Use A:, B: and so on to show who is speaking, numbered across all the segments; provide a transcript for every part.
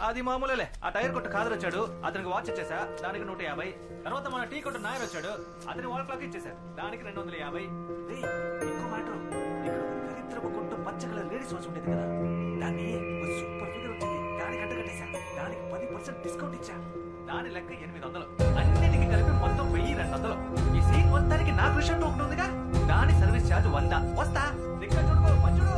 A: అది మామూలే. ఆ టైర్ కొట్టు ఖాదర్ వచ్చాడు, అతనికి వాచ్ ఇచ్చేసా, దానికి 150. తర్వాత మన టీ కొట్టు నాయర్ వచ్చాడు, అతని వాల్ క్లాక్ ఇచ్చేసా, దానికి 250. ఇంకో మ్యాటర్, ఇక్కడ దరిద్రపు కొట్టు పచ్చ కలర్ లేడీస్ వాచ్ ఉండేది కదా, దాన్ని సూపర్ ఫిగర్ వచ్చింది, దానికి అంట కట్టేశా, దానికి 10% డిస్కౌంట్ ఇచ్చా, దాని లెక్క 800. అన్నిటికీ కలిపి మొత్తం 1200. ఈ సీన్ మొత్తానికి నా విషయం ఒకటి ఉందిగా, దాని సర్వీస్ ఛార్జ్ 100. వస్తా, ఇక్కడ చూడుకో మంచుడు.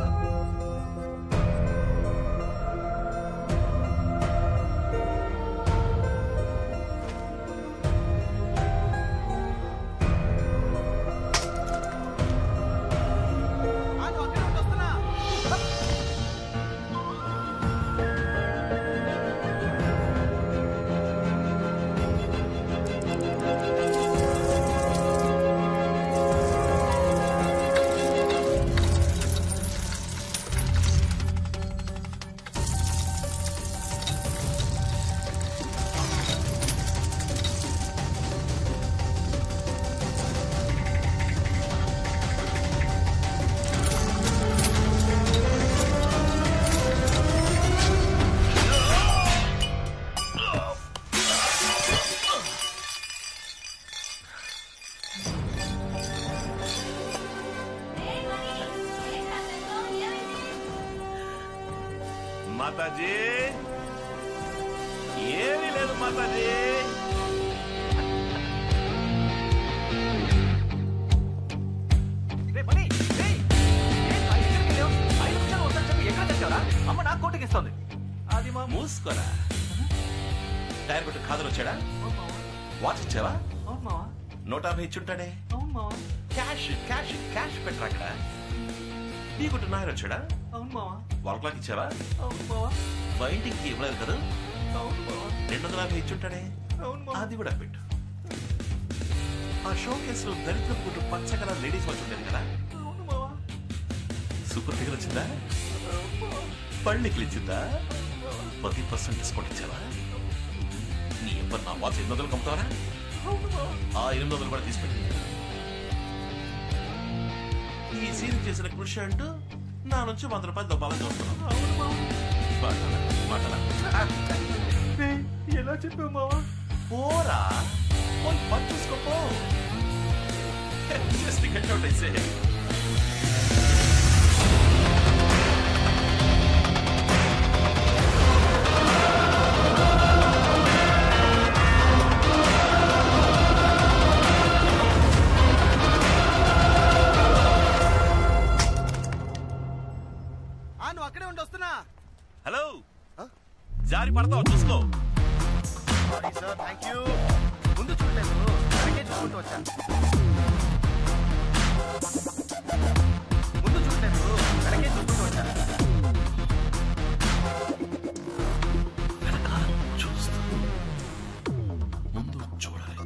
B: మాతాజీ ఏమీ లేదు మాతాజీ.
A: అమ్మ నాకు కోటికి ఇస్తుంది. అది మా
B: మూసుకోరా. టైర్ కొట్టు ఖాదర్ వచ్చాడా, వాచ్ ఇచ్చావా, 150 ఇచ్చుంటాడే. క్యాష్ క్యాష్ క్యాష్ పెట్టరా అక్కడ. టీ కొట్టు నాయర్ వచ్చాడా, వాల్ క్లాక్ ఇచ్చావా, బయటికి ఇవ్వలేదు కదా, 250 ఇచ్చుంటాడే. అది కూడా పెట్టు. ఆ షో కేసులో దరిద్రపు కొట్టు పచ్చ కలర్ లేడీస్ వాచ్ ఉండేది కదా, సూపర్ ఫిగర్ వచ్చిందా, పళ్ళకి ఇచ్చిందా, 10% డిస్కౌంట్ ఇచ్చావా. నీ ఎవ్వరు నా వాచ్ 800 కమ్ముతావరా, ఆ 800 కూడా తీసుకెళ్ళి. ఈ సీన్ చేసిన కృషి అంటూ నా నుంచి 100 రూపాయలు దొబ్బాలని చూస్తున్నాను.
A: ఎలా చెప్పావు మావా?
B: పోరా పోయి పని చూసుకోపో. జస్ట్ గెట్ అవుట్ అయితే.
A: అక్కడే ఉండి వస్తున్నా.
B: హలో, జారి పడతావు చూసుకో.
A: Thank you. ముందు చూడలేదు, వెనకే చూసుకుంటూ వచ్చా. ముందు చూడలేదు, వెనకే చూసుకుంటూ వచ్చా.
B: చూస్తూ ముందు చూడాలి.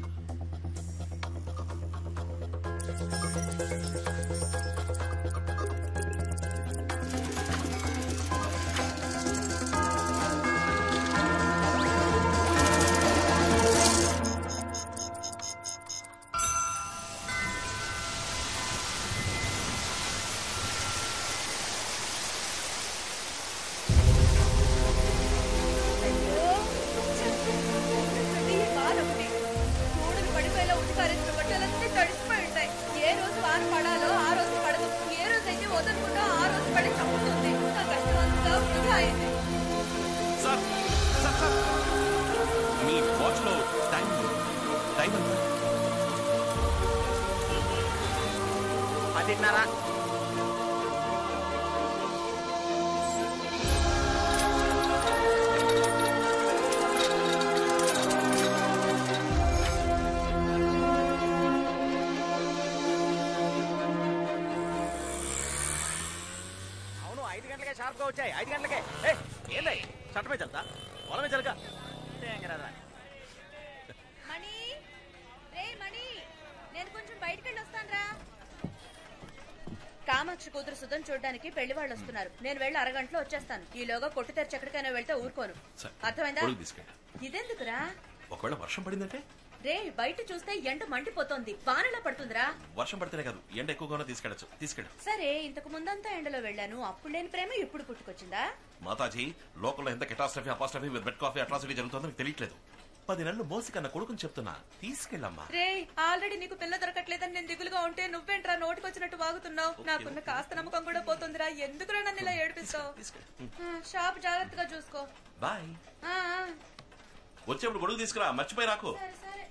B: లో టైం టైం ఎంత?
C: 10:30. అవును 5 గంటలకే షార్ప్గా వచ్చాయి. 5 గంటలకే. ఏంది చట్టమే చల్తా పొలమే చలక
D: మణి రే మణి, నేను కొంచెం బయటికి వెళ్ళి వస్తానురా. కామాక్షి కూతురు సుధన్ చూడడానికి పెళ్లి వాళ్ళు వస్తున్నారు. నేను వెళ్ళి అరగంటలో వచ్చేస్తాను. ఈలోగా కొట్టు తెరిచి ఎక్కడికైనా వెళ్తే ఊరుకోను. అర్థమైందా? ఇదెందుకురా?
B: ఒకవేళ వర్షం పడిందంటే?
D: రే బయట చూస్తే ఎండ మండిపోతోంది. వానలా పడుతుందిరా.
B: వర్షం పడితేనే కాదు, ఎండ ఎక్కువగానే తీసుకెళ్ళ.
D: సరే, ఇంతకు ముందంతా ఎండలో వెళ్ళాను. అప్పుడు లేని ప్రేమ ఇప్పుడు పుట్టుకొచ్చిందా?
B: మాతాజీ, లోకల్లో ఎంత catastrophe apostrophe with bed coffee atrocity జరుగుతుందో మీకు తెలియట్లేదు. 10 నెలలు మోసి కన్నా కొడుకుని చెప్తున్నా, తీసుకెళ్ళమ్మా.
D: రే, ఆల్రెడీ నీకు పిల్ల దొరకట్లేదని నేను దిగులుగా ఉంటే నువ్వేంట్రా నోటికొచ్చినట్టు వాగుతున్నావు? నాకున్న కాస్త నమ్మకం కూడా పోతుందిరా. ఎందుకురా నన్ను ఇలా ఏడిపిస్తావు? షాప్ జాగ్రత్తగా చూసుకో.
B: బాయ్. వచ్చేప్పుడు గొడుగు తీసుకురా, మర్చిపోయి రాకు.
D: సరే సరే.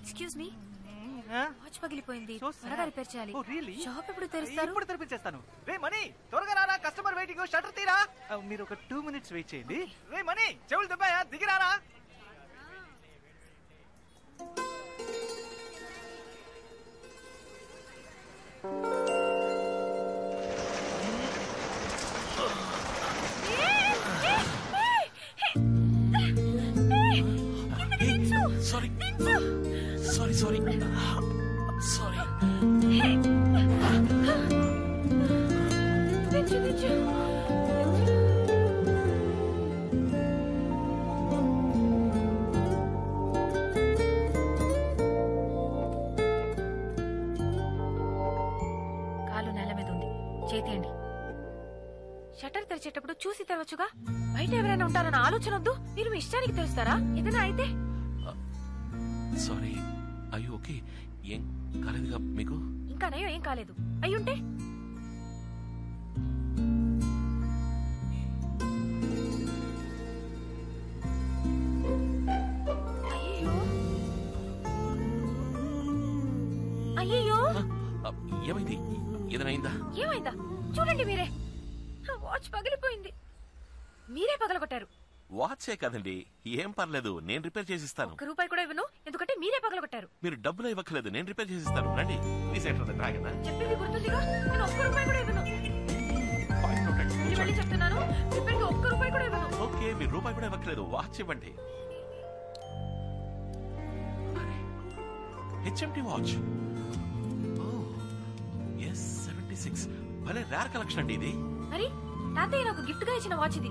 E: ఎక్స్క్యూజ్ మీ, వాచ్ పగిలిపోయింది. త్వరగా రిపేర్ చేయాలి. షాప్ ఎప్పుడు తెరుస్తారు?
A: ఇప్పుడు తెరిపించేస్తాను. రే మనీ, త్వరగా రారా, కస్టమర్ వెయిటింగ్. షట్టర్ తీరా. మీరు ఒక 2 minutes వెయిట్ చేయండి. రే మనీ, చెవులు దుబ్బాయా, దిగిరారా.
B: Sorry sorry sorry sorry.
E: కాలు నేల మీద ఉంది, చేతియండి. షట్టర్ తెరిచేటప్పుడు చూసి తెరవచ్చుగా. బయట ఎవరైనా ఉంటారన్న ఆలోచన వద్దు. మీరు మీ ఇష్టానికి తెరుస్తారా? ఏదైనా అయితే?
B: సారీ. అయ్యో ఓకే, ఏం కాలేదుగా మీకు?
E: ఇంకా నయం, ఏం కాలేదు. అయ్యుంటే అయ్యో.
B: ఏమైంది? ఏదైనా అయిందా?
E: ఏమైందా చూడండి మీరే. వాచ్ పగిలిపోయింది. మీరే పగలగొట్టారు.
B: వాచే కదండి, ఏం పర్లేదు, నేను రిపేర్ చేసిస్తాను.
E: ₹1 కూడా ఇవ్వను, ఎందుకంటే మీరే పగలగొట్టారు.
B: మీరు డబ్బులు ఇవ్వట్లేదు, నేను రిపేర్ చేసిస్తాను. రండి, ప్లీజ్ ఎంటర్ ద డ్రాగన్.
E: చెప్పింది గుర్తుందిగా, నేను ₹1 కూడా ఇవ్వను. మళ్ళీ చెప్తున్నాను, రిపేర్కి ₹1 కూడా ఇవ్వను.
B: ఓకే, మీరు రూపాయి కూడా ఇవ్వట్లేదు, వాచ్ ఇవ్వండి. HMT watch. ఎస్ 76. భలే రేర్ కలెక్షన్ అండి ఇది.
E: మరి తాతయ్య నాకు గిఫ్ట్ గా ఇచ్చిన వాచ్ ఇది.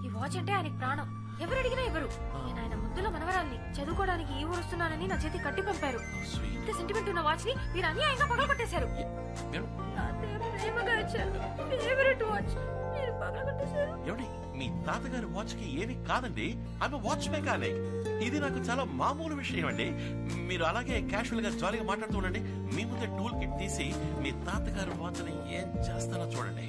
E: ఈ వాచ్ అంటే ఆయనకి ప్రాణం. ఎవరు అడిగినా ఎవరు. నేను ఆయన ముద్దుల మనవరాల్ని. చదువుకోవడానికి ఈ ఊరు వస్తున్నానని నా చేతి కట్టి పంపారు. ఇంత సెంటిమెంట్ ఉన్న వాచ్ ని మీరు అన్యాయంగా పగలగొట్టేశారు. ప్రేమగా ఇచ్చారు ఫేవరెట్ వాచ్, మీరు పగలగొట్టేశారు.
B: ఏమండి, మీ తాతగారి వాచ్ కి ఏమి కాదండి. ఆమె వాచ్ మెకానిక్. ఇది నాకు చాలా మామూలు విషయం అండి. మీరు అలాగే క్యాషువల్ గా జాలీగా మాట్లాడుతూ ఉండండి. మీ ముందే టూల్ కిట్ తీసి మీ తాతగారి వాచ్ ని ఏం చేస్తానో చూడండి.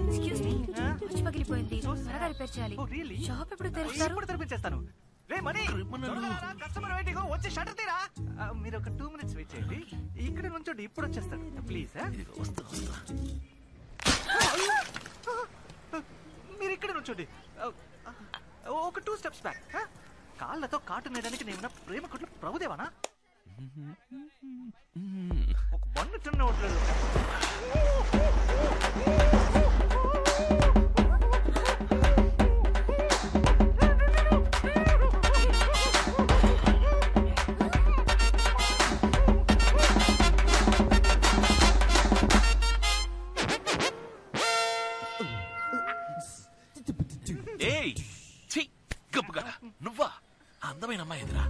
E: ఎక్స్క్యూజ్ మీ, వాచ్ పగిలిపోయింది. త్వరగా రిపేర్ చేయాలి. షాప్ ఎప్పుడు తెరుస్తారు?
A: ఇప్పుడు తెరిపించేస్తాను. రే మనీ, కస్టమర్ వెయిటింగ్, వచ్చి షటర్ తీరా. మీరు ఒక 2 minutes వెయిట్ చేయండి. ఇక్కడ నుంచోండి, ఇప్పుడు వచ్చేస్తాడు. ప్లీజ్. మీరు ఇక్కడ నుంచోండి. ఒక 2 steps బ్యాక్. కాళ్ళతో కాటు నేయడానికి నేను ప్రేమ కొట్లు ప్రభుదేవానా? ఒక బండి చిన్న ఉండలేదు.
B: ఏయ్, ఛీ, గబ్బుగా నువ్వా? అందమైన అమ్మాయి ఎదురా.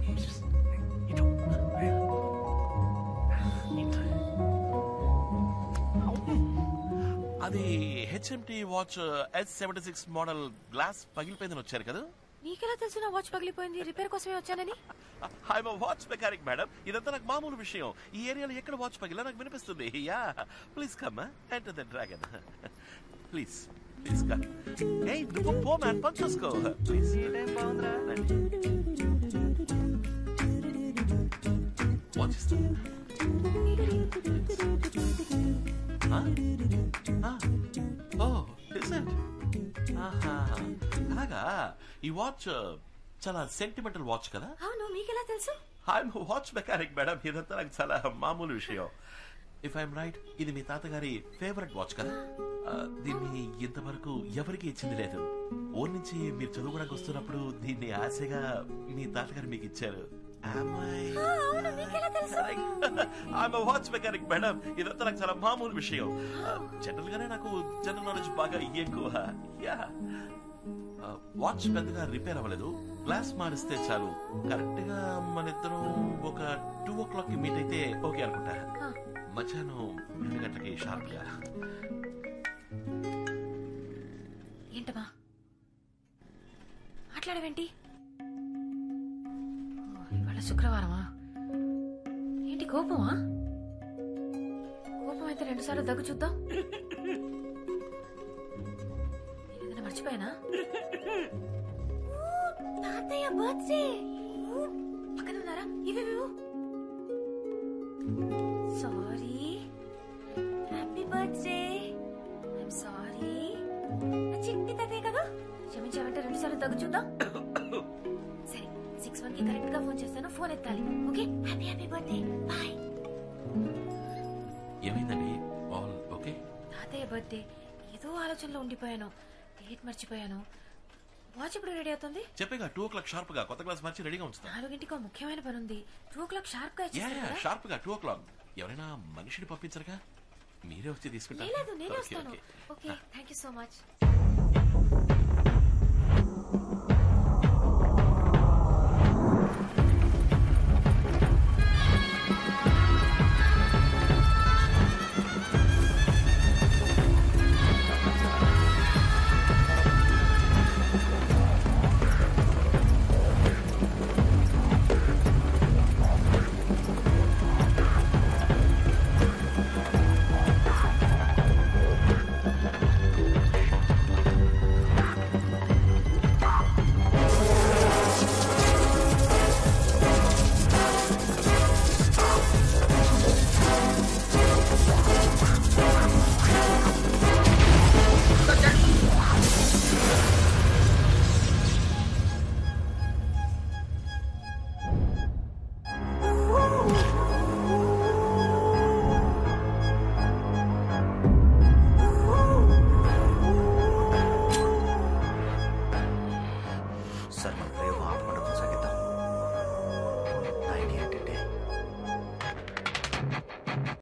B: అది HMT watch S76 model. Glass పగిలిపోయిందని వచ్చారు కదా?
E: నీకెలా తెలుసు నా వాచ్ పగిలిపోయింది? రిపేర్ కోసమే వచ్చానని.
B: I'm watch mechanic madam. ఇదంతా నాకు మామూలు విషయం. ఈ ఏరియాలో ఎక్కడ వాచ్ పగిలా నాకు వినిపిస్తుంది. Yeah, please come enter the dragon. Please please come. ఏయ్, నువ్వు పో మ్యాన్, పని చూసుకో. ప్లీజ్. వాచ్ ఇస్తాను. అలాగా, ఈ వాచ్ చాలా సెంటిమెంటల్ వాచ్ కదా?
E: అవును, మీకెలా తెలుసు?
B: I'm watch mechanic madam. ఇదంతా నాకు చాలా మామూలు విషయం. ఇఫ్ ఐఎమ్ రైట్, ఇది మీ తాతగారి ఫేవరెట్ వాచ్ కదా? దీన్ని ఇంతవరకు ఎవరికి ఇచ్చింది లేదు. ఊరి నుంచి మీరు చదువుకోవడానికి వస్తున్నప్పుడు దీన్ని ఆశగా మీ తాతగారు మీకు ఇచ్చారు. Watch mechanic madam. ఇదంతా నాకు చాలా మామూలు విషయం. జనరల్ గానే నాకు జనరల్ నాలెడ్జ్ బాగా ఎక్కువ. వాచ్ పెద్దగా రిపేర్ అవ్వలేదు. గ్లాస్ మారిస్తే చాలు. కరెక్ట్ గా మన ఇద్దరం ఒక 2 o'clock కి మీట్ అయితే ఓకే అనుకుంటా. మధ్యాహ్నం 2 గంటలకి షార్ప్ గా.
E: ఏంటమ్మా మాట్లాడవేంటి? ఇవాళ శుక్రవారమా? ఏంటి కోపమా? కోపం అయితే 2 సార్లు దగ్గు చూద్దాం. ఏదైనా మర్చిపోయానా? తాతయ్య బర్త్డే. పక్కన ఉన్నారా? ఇవేవేవో. Sorry, happy birthday. I'm sorry. చిట్టి తాతయ్య కదా? క్షమించామంటే 2 సార్లు దగ్గు చూద్దాం. సరే, 6:1 కి కరెక్ట్ గా ఫోన్ చేస్తాను. ఫోన్ ఎత్తాలి. Okay, happy happy birthday. Bye.
B: ఏమైందండి? All okay?
E: తాతయ్య బర్త్డే. ఏదో ఆలోచనలో ఉండిపోయాను. డేట్ మర్చిపోయాను. వాచ్ ఇప్పుడు రెడీ అవుతుంది.
B: చెప్పేగా 2 o'clock షార్ప్ గా కొత్త గ్లాస్ మార్చి రెడీగా ఉంచుతా.
E: 4 ముఖ్యమైన పని ఉంది. 2 o'clock షార్ప్ గా
B: షార్ప్ గా 2 o'clock. ఎవరైనా మనిషిని పంపించరుగా? మీరే వచ్చి తీసుకుంటారు.
E: లేదు, నేనే వస్తాను. Okay, thank you so much.
C: ఒకసారి మన ప్రేమ ఆపకుండా